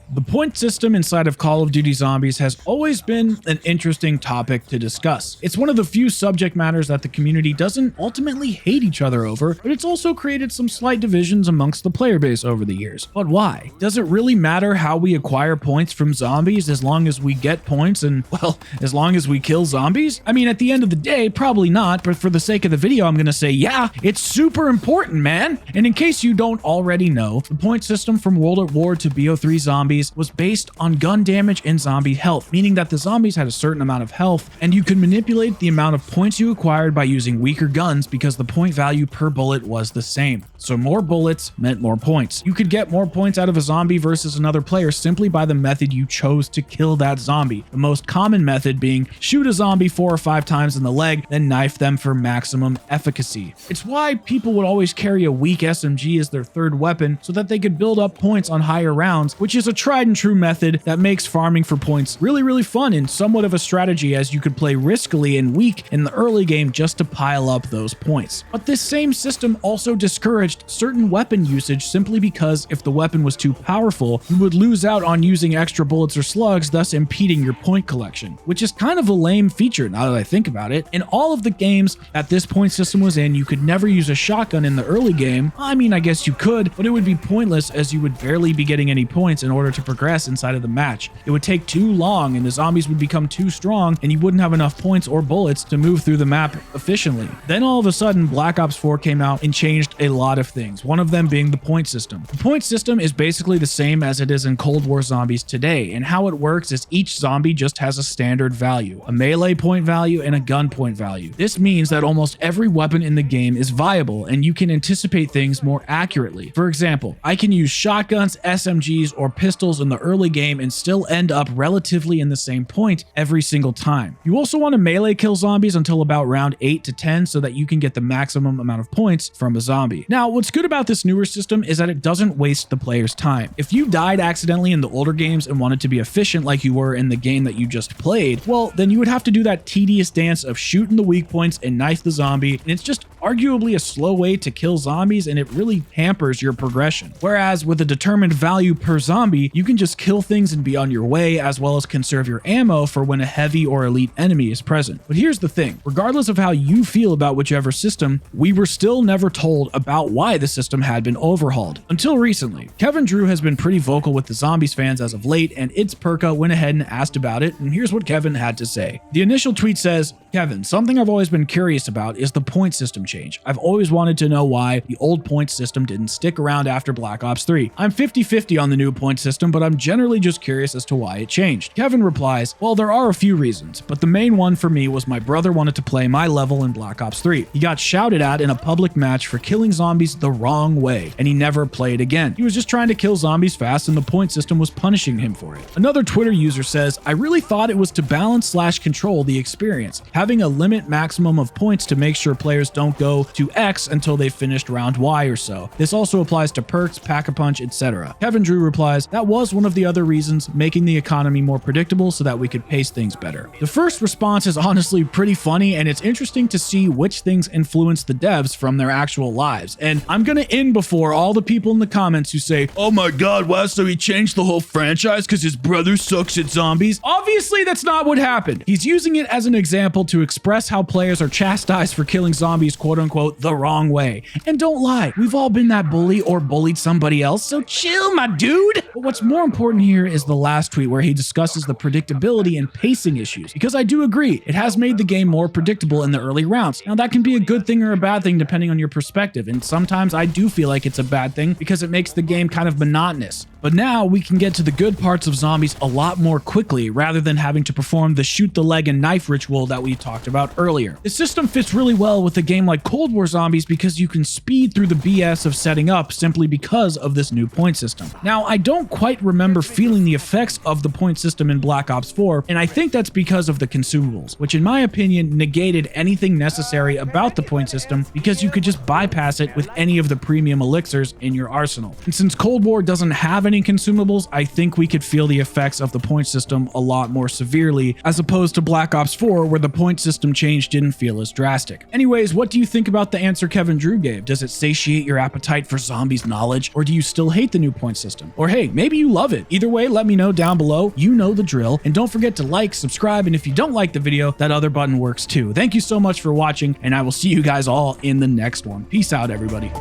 The point system inside of Call of Duty Zombies has always been an interesting topic to discuss. It's one of the few subject matters that the community doesn't ultimately hate each other over, but it's also created some slight divisions amongst the player base over the years. But why? Does it really matter how we acquire points from zombies as long as we get points and, well, as long as we kill zombies? I mean, at the end of the day, probably not, but for the sake of the video, I'm gonna say, yeah, it's super important, man. And in case you don't already know, the point system from World at War to BO3 Zombies was based on gun damage and zombie health, meaning that the zombies had a certain amount of health, and you could manipulate the amount of points you acquired by using weaker guns because the point value per bullet was the same. So more bullets meant more points. You could get more points out of a zombie versus another player simply by the method you chose to kill that zombie. The most common method being shoot a zombie 4 or 5 times in the leg, then knife them for maximum efficacy. It's why people would always carry a weak SMG as their third weapon so that they could build up points on higher rounds, which is a tried and true method that makes farming for points really fun and somewhat of a strategy, as you could play riskily and weak in the early game just to pile up those points. But this same system also discouraged certain weapon usage simply because if the weapon was too powerful, you would lose out on using extra bullets or slugs, thus impeding your point collection, which is kind of a lame feature now that I think about it. In all of the games that this point system was in, you could never use a shotgun in the early game. I mean, I guess you could, but it would be pointless as you would barely be getting any points in order to progress inside of the match. It would take too long and the zombies would become too strong and you wouldn't have enough points or bullets to move through the map efficiently. Then all of a sudden, Black Ops 4 came out and changed a lot of things, one of them being the point system. The point system is basically the same as it is in Cold War Zombies today, and how it works is each zombie just has a standard value, a melee point value and a gun point value. This means that almost every weapon in the game is viable and you can anticipate things more accurately. For example, I can use shotguns, SMGs, or pistols in the early game and still end up relatively in the same point every single time. You also want to melee kill zombies until about round 8 to 10 so that you can get the maximum amount of points from a zombie. Now, what's good about this newer system is that it doesn't waste the player's time. If you died accidentally in the older games and wanted to be efficient like you were in the game that you just played, well, then you would have to do that tedious dance of shooting the weak points and knife the zombie, and it's just arguably a slow way to kill zombies and it really hampers your progression. Whereas with a determined value per zombie, you can just kill things and be on your way, as well as conserve your ammo for when a heavy or elite enemy is present. But here's the thing, regardless of how you feel about whichever system, we were still never told about why the system had been overhauled. Until recently. Kevin Drew has been pretty vocal with the Zombies fans as of late, and It's Perka went ahead and asked about it, and here's what Kevin had to say. The initial tweet says, "Kevin, something I've always been curious about is the point system change. I've always wanted to know why the old point system didn't stick around after Black Ops 3. I'm 50-50 on the new point system, but I'm generally just curious as to why it changed." Kevin replies, "Well, there are a few reasons, but the main one for me was my brother wanted to play my level in Black Ops 3. He got shouted at in a public match for killing zombies the wrong way, and he never played again. He was just trying to kill zombies fast and the point system was punishing him for it." Another Twitter user says, "I really thought it was to balance/control the experience, having a limit maximum of points to make sure players don't go to X until they've finished round Y or so. This also applies to perks, pack-a-punch, etc." Kevin Drew replies, "That was one of the other reasons, making the economy more predictable so that we could pace things better." The first response is honestly pretty funny, and it's interesting to see which things influence the devs from their actual lives. And I'm gonna end before all the people in the comments who say, "Oh my god, wow, so he changed the whole franchise because his brother sucks at zombies?" Obviously, that's not what happened. He's using it as an example to express how players are chastised for killing zombies quote-unquote the wrong way. And don't lie, we've all been that bully or bullied somebody else, so chill, my dude. But what's more important here is the last tweet where he discusses the predictability and pacing issues, because I do agree, it has made the game more predictable in the early rounds. Now, that can be a good thing or a bad thing depending on your perspective, and sometimes I do feel like it's a bad thing because it makes the game kind of monotonous. But now we can get to the good parts of zombies a lot more quickly rather than having to perform the shoot the leg and knife ritual that we talked about earlier. The system fits really well with a game like Cold War Zombies because you can speed through the BS of setting up simply because of this new point system. Now, I don't quite remember feeling the effects of the point system in Black Ops 4, and I think that's because of the consumables, which in my opinion negated anything necessary about the point system because you could just bypass it with any of the premium elixirs in your arsenal. And since Cold War doesn't have any consumables, I think we could feel the effects of the point system a lot more severely, as opposed to Black Ops 4, where the point system change didn't feel as drastic. Anyways, what do you think about the answer Kevin Drew gave? Does it satiate your appetite for zombies knowledge, or do you still hate the new point system? Or hey, maybe you love it. Either way, let me know down below. You know the drill. And don't forget to like, subscribe, and if you don't like the video, that other button works too. Thank you so much for watching, and I will see you guys all in the next one. Peace out, everybody.